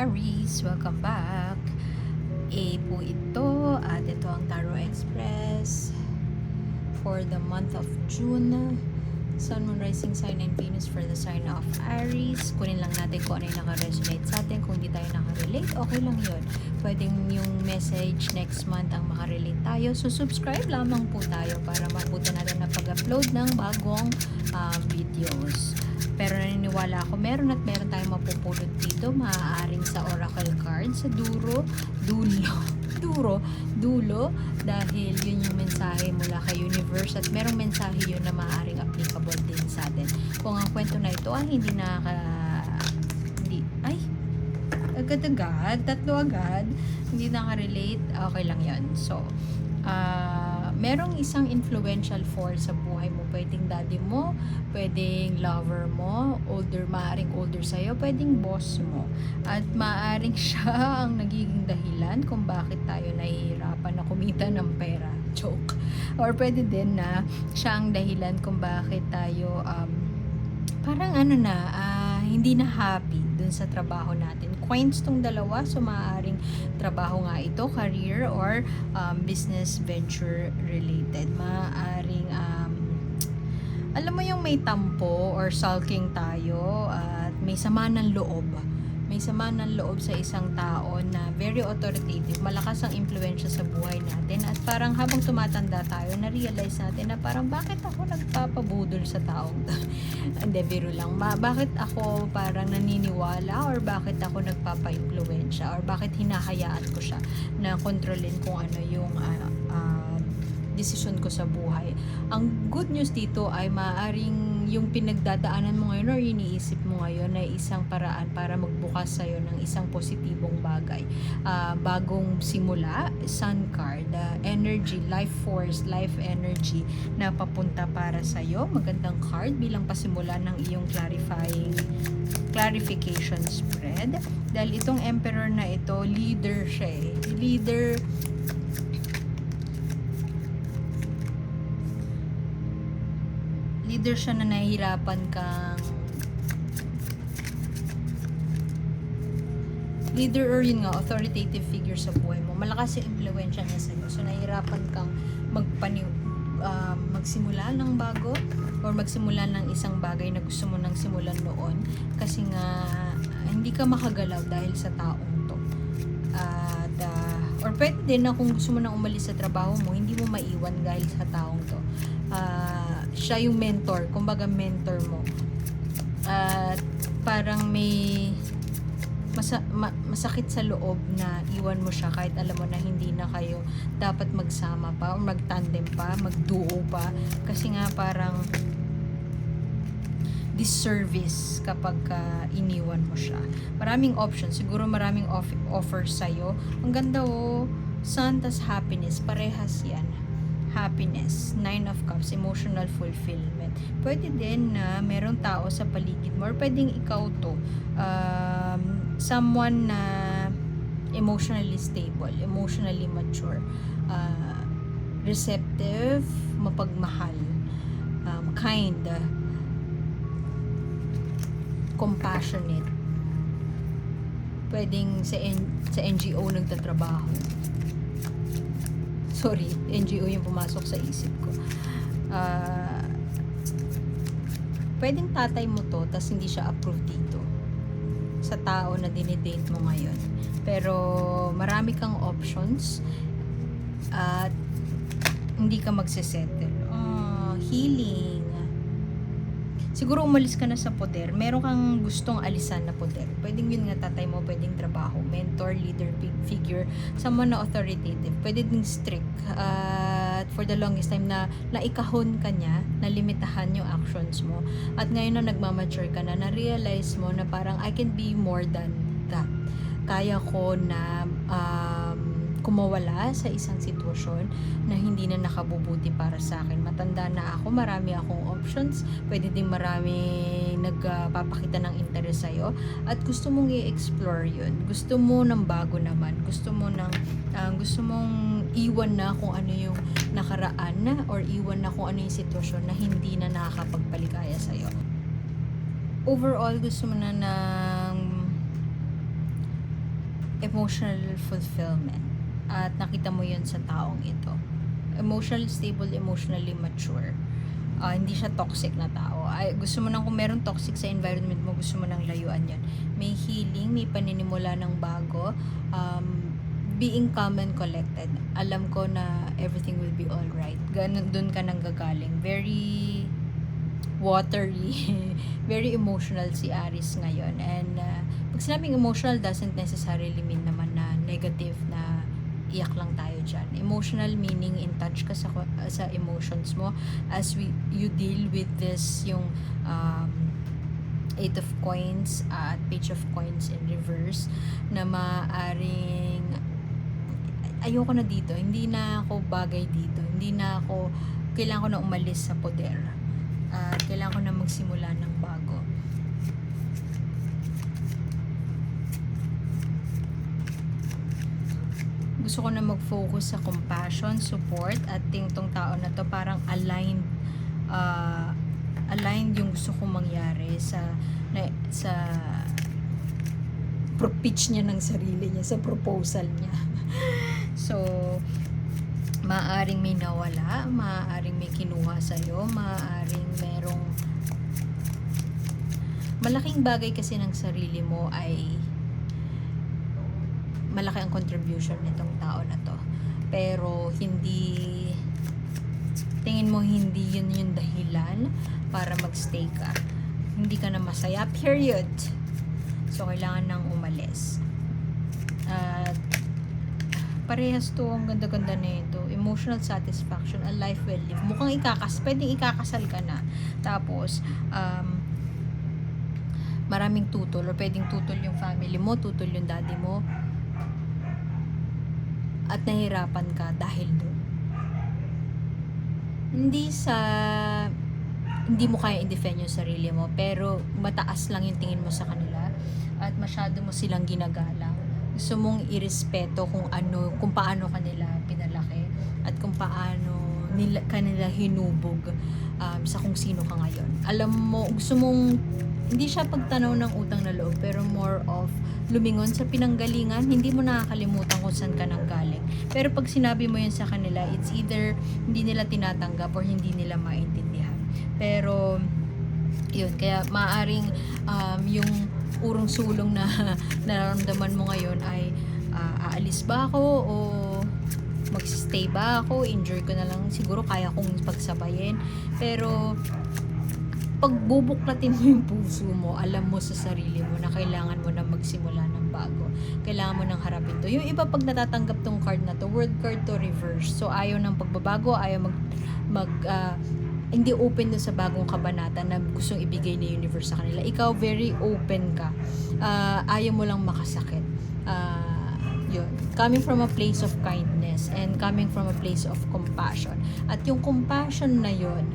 Aries, welcome back. Po ito at ito ang Tarot Express for the month of June. Sun, Moon, Rising Sign, and Venus for the sign of Aries. Kunin lang natin kung ano yung naka-resonate sa atin. Kung di tayo naka-relate, okay lang yun. Pwedeng yung message next month ang makarelate tayo. So, subscribe lamang po tayo para mabuti natin na pag-upload ng bagong videos. Pero naniniwala ako, meron tayong mapupulot dito. Maaaring sa oracle card, sa dulo, dahil yun yung mensahe mula kay universe at merong mensahe yun na maaaring applicable din sa atin. Kung ang kwento na ito ay tatlo agad, hindi naka-relate, okay lang yun. So, merong isang influential force sa buhay mo. Pwedeng daddy mo, pwedeng lover mo, maaaring older sa'yo, pwedeng boss mo. At maaaring siya ang nagiging dahilan kung bakit tayo nahihirapan na kumita ng pera. Joke. Or pwede din na siya ang dahilan kung bakit tayo hindi na happy dun sa trabaho natin. Coins tong dalawa, so maaaring trabaho nga ito, career or business venture related. Maaaring alam mo yung may tampo or sulking tayo at may sama ng loob. May sama ng loob sa isang tao na very authoritative, malakas ang impluensya sa buhay natin at parang habang tumatanda tayo, na-realize natin na parang bakit ako nagpapabudol sa taong hindi, biro lang. Bakit ako parang naniniwala or bakit ako nagpapa-impluensya or bakit hinahayaan ko siya na kontrolin kung ano yung desisyon ko sa buhay. Ang good news dito ay maaaring yung pinagdadaanan mo ngayon or iniisip mo ngayon ay isang paraan para magbukas sa'yo ng isang positibong bagay. Bagong simula, sun card, energy, life force, life energy na papunta para sa'yo. Magandang card bilang pasimula ng iyong clarification spread. Dahil itong emperor na ito, leader siya eh. Leader siya na nahihirapan kang leader or yun nga, authoritative figure sa buhay mo. Malakas yung impluensya niya sa'yo. So, nahihirapan kang magsimula ng bago or magsimula ng isang bagay na gusto mo nang simulan noon. Kasi nga, hindi ka makagalaw dahil sa taong to. Or pwede din na kung gusto mo nang umalis sa trabaho mo, hindi mo maiwan dahil sa taong to. Siya yung mentor, kumbaga mentor mo. At parang may masakit sa loob na iwan mo siya kahit alam mo na hindi na kayo dapat magsama pa o mag-tandem pa, mag-duo pa. Kasi nga parang disservice kapag iniwan mo siya. Maraming options, siguro maraming offers sa'yo. Ang ganda Sun tas happiness, parehas yan. Happiness, 9 of Cups, emotional fulfillment. Pwede din na merong tao sa paligid mo or pwedeng ikaw to, someone na emotionally stable, emotionally mature, receptive, mapagmahal, kind, compassionate. Pwedeng sa NGO nagtatrabaho. Sorry, NGO yung pumasok sa isip ko. Pwedeng tatay mo to, tas hindi siya approved dito sa tao na dinidate mo ngayon. Pero marami kang options at hindi ka magsisettle. Healing. Siguro umalis ka na sa poder. Meron kang gustong alisan na poder. Pwedeng yun nga tatay mo, pwedeng trabaho, mentor, leader, big figure, someone na authoritative. Pwede ding strict. At for the longest time na naikahon ka niya, nalimitahan yung actions mo. At ngayon na nagmamature ka na-realize mo na parang I can be more than that. Kaya ko na kumawala sa isang sitwasyon na hindi na nakabubuti para sa akin. Matanda na ako, marami akong options, pwede din marami nagpapakita ng interest sa'yo at gusto mong i-explore yun. Gusto mo ng bago naman, gusto mong iwan na kung ano yung nakaraan na or iwan na kung ano yung sitwasyon na hindi na nakakapagpaligaya sa'yo. Overall, gusto mo na ng emotional fulfillment. At nakita mo yun sa taong ito. Emotionally stable, emotionally mature. Hindi siya toxic na tao. Gusto mo nang, kung meron toxic sa environment mo, gusto mo nang layuan yun. May healing, may paninimula ng bago. Being calm and collected. Alam ko na everything will be alright. Ganun, dun ka nang gagaling. Very watery. Very emotional si Aries ngayon. And pag sinabing emotional, doesn't necessarily mean naman na negative, na iyak lang tayo dyan. Emotional meaning in touch ka sa emotions mo as you deal with this, yung 8 of coins at page of coins in reverse, na maaring ayoko na dito, hindi na ako bagay dito, hindi na ako, kailangan ko na umalis sa poder at kailangan ko na magsimula ng bago. Gusto ko na mag-focus sa compassion, support, at tong tao na to parang aligned yung gusto kong mangyari sa pitch niya ng sarili niya, sa proposal niya. So, maaaring may nawala, maaaring may kinuha sa'yo, maaaring merong malaking bagay kasi ng sarili mo, ay malaki ang contribution nitong tao na to. Pero hindi, tingin mo hindi yun yung dahilan para magstay ka. Hindi ka na masaya, period. So, kailangan nang umalis. At parehas to, ang ganda-ganda na ito. Emotional satisfaction, a life well lived. Mukhang pwedeng ikakasal ka na. Tapos, maraming tutol, o pwedeng tutol yung family mo, tutol yung daddy mo, at nahirapan ka dahil doon. Hindi mo kaya i-defend yung sarili mo, pero mataas lang yung tingin mo sa kanila at masyado mo silang ginagalang. Gusto mong irespeto kung paano kanila pinalaki at kung paano kanila hinubog sa kung sino ka ngayon. Alam mo, gusto mong, hindi siya pagtanaw ng utang na loob, pero more of lumingon sa pinanggalingan. Hindi mo nakakalimutan kung saan ka nang galing. Pero pag sinabi mo yun sa kanila, it's either hindi nila tinatanggap or hindi nila maintindihan. Pero yun, kaya maaring yung urong sulong na nararamdaman mo ngayon ay aalis ba ako o mag-stay ba ako, enjoy ko na lang, siguro kaya kong pagsabayin. Pero pag bubuklatin mo yung puso mo, alam mo sa sarili mo na kailangan mo na magsimula ng bago. Kailangan mo nang harapin to. Yung iba, pag natatanggap tong card na to, world card to reverse. So, ayaw ng pagbabago, ayaw hindi open doon sa bagong kabanata na gustong ibigay ni universe sa kanila. Ikaw, very open ka. Ayaw mo lang makasakit. Yun. Coming from a place of kindness and coming from a place of compassion. At yung compassion na yun,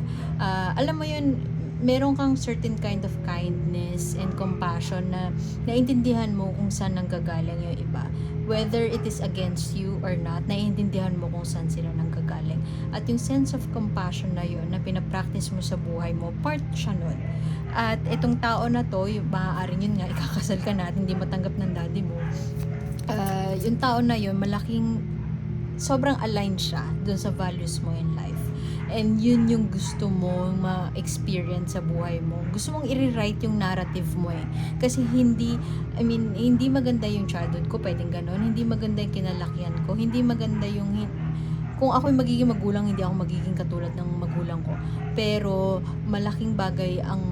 alam mo yun, meron kang certain kind of kindness and compassion na naintindihan mo kung saan nanggagaling yung iba. Whether it is against you or not, naiintindihan mo kung saan sila nanggagaling. At yung sense of compassion na yun, na pinapractice mo sa buhay mo, part siya nun. At itong tao na to, maaaring yun nga, ikakasal ka na at hindi matanggap ng daddy mo. Yung tao na yun, sobrang aligned siya dun sa values mo in life. And yun yung gusto mo ma-experience sa buhay mo. Gusto mong i-rewrite yung narrative mo eh. Kasi hindi maganda yung childhood ko, pwedeng ganon. Hindi maganda yung kinalakihan ko. Hindi maganda yung, kung ako'y magiging magulang, hindi ako magiging katulad ng magulang ko. Pero malaking bagay ang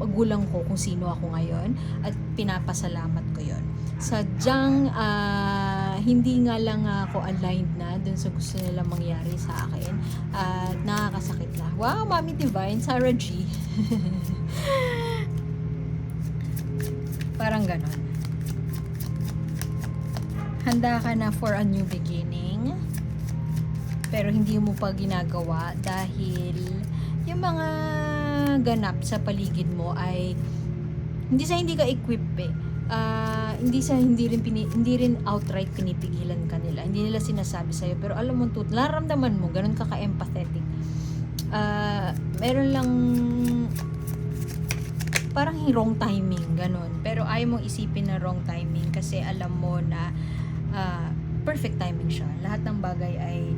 magulang ko kung sino ako ngayon. At pinapasalamat ko yun. Sadyang hindi nga lang ako aligned na dun sa gusto nila mangyari sa akin at nakakasakit na. Wow, Mommy Divine, Sarah G. Parang ganon. Handa ka na for a new beginning, pero hindi mo pa ginagawa dahil yung mga ganap sa paligid mo ay hindi ka equip eh. Hindi rin outright pinipigilan kanila. Hindi nila sinasabi sa'yo, pero alam mo, nararamdaman mo, ganun ka ka-empathetic. Meron lang parang wrong timing, ganun. Pero ayaw mong isipin na wrong timing kasi kasi alam mo na perfect timing siya. Lahat ng bagay ay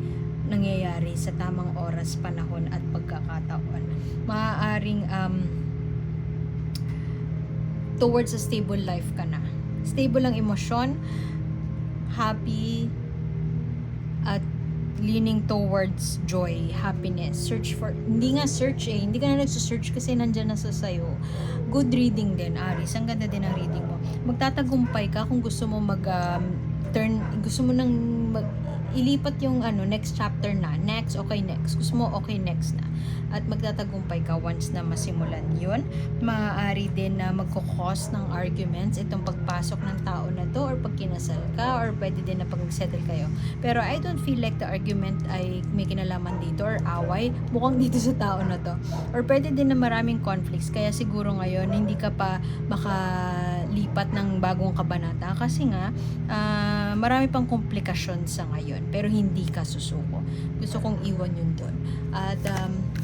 nangyayari sa tamang oras, panahon at pagkakataon. Maaaring towards a stable life ka na. Stable ang emosyon, happy, at leaning towards joy, happiness. Search for, hindi nga search eh, hindi ka na nagsusearch kasi nandyan na sa sayo. Good reading din, Aries. Ang ganda din ang reading mo. Magtatagumpay ka kung gusto mo gusto mo nang ilipat yung next chapter na. Next, okay next. Gusto mo, okay next na. At magtatagumpay ka once na masimulan yun. Maaari din na magkukos ng arguments itong pagpasok ng tao na to, or pag kinasal ka, or pwede din na pag settle kayo. Pero I don't feel like the argument ay may kinalaman dito or away. Mukhang dito sa tao na to. Or pwede din na maraming conflicts. Kaya siguro ngayon, hindi ka pa makalipat ng bagong kabanata. Kasi nga, marami pang komplikasyon sa ngayon. Pero hindi ka susuko. Gusto kong iwan yun doon. At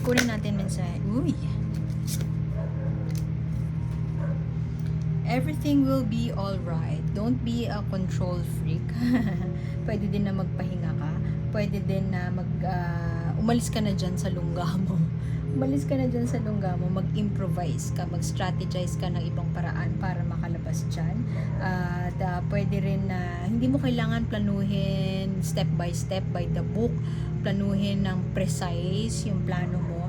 kunin natin mensahe. Uy! Everything will be alright. Don't be a control freak. Pwede din na magpahinga ka. Pwede din na umalis ka na dyan sa lungga mo. Umalis ka na dyan sa lungga mo. Mag-improvise ka. Mag-strategize ka ng ibang paraan para makalabas dyan. At pwede rin na hindi mo kailangan planuhin step by by the book. Planuhin ng precise yung plano mo.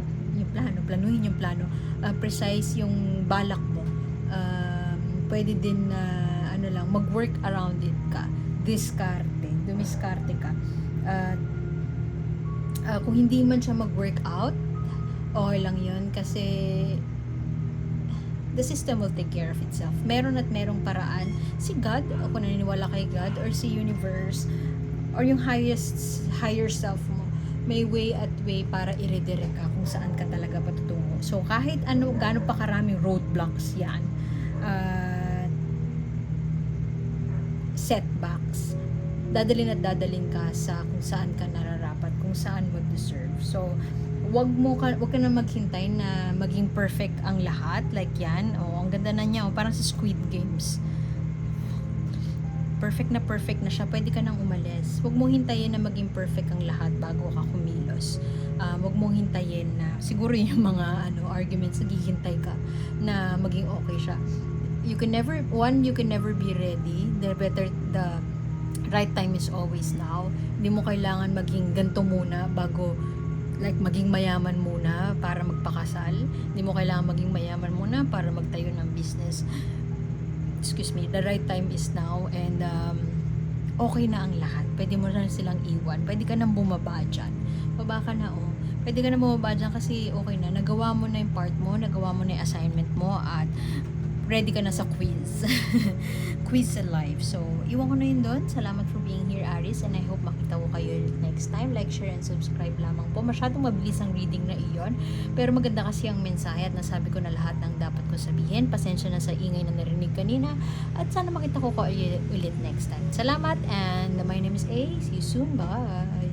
Planuhin yung plano. Precise yung balak mo. Pwede din na mag-work around it ka. Dumiskarte ka. Kung hindi man siya mag-work out, okay lang yun kasi the system will take care of itself. Meron at merong paraan. Si God, ako naniniwala kay God, or si universe, or yung higher self mo, may way at way para i-redirect ka kung saan ka talaga patutungo. So, kahit gaano pa karaming roadblocks yan, setbacks, dadalhin ka sa kung saan ka nararapat, kung saan mo deserve. So, wag ka na maghintay na maging perfect ang lahat, like yan. Ang ganda na niya, parang sa Squid Games. Perfect na siya, pwede ka nang umalis. Huwag mong hintayin na maging perfect ang lahat bago ka kumilos. Huwag mong hintayin na, siguro yung mga arguments, naghihintay ka na maging okay siya. You can never be ready. The right time is always now. Hindi mo kailangan maging ganto muna bago, like maging mayaman muna para magpakasal. Hindi mo kailangan maging mayaman muna para magtayo ng business. The right time is now, and okay na ang lahat. Pwede mo na silang iwan. Pwede ka nang bumaba dyan. Baba ka na, Pwede ka nang bumaba dyan kasi okay na. Nagawa mo na yung part mo, nagawa mo na yung assignment mo, at ready ka na sa quiz. Quiz sa life. So, iwan ko na yun doon. Salamat for being here, Aries, and I hope makita ko kayo next time. Like, share, and subscribe lamang po. Masyadong mabilis ang reading na iyon, pero maganda kasi ang mensahe at nasabi ko na lahat ng dapat ko sabihin. Pasensya na sa ingay na narinig kanina, at sana makita ko ulit next time. Salamat, and my name is A. See you soon. Bye!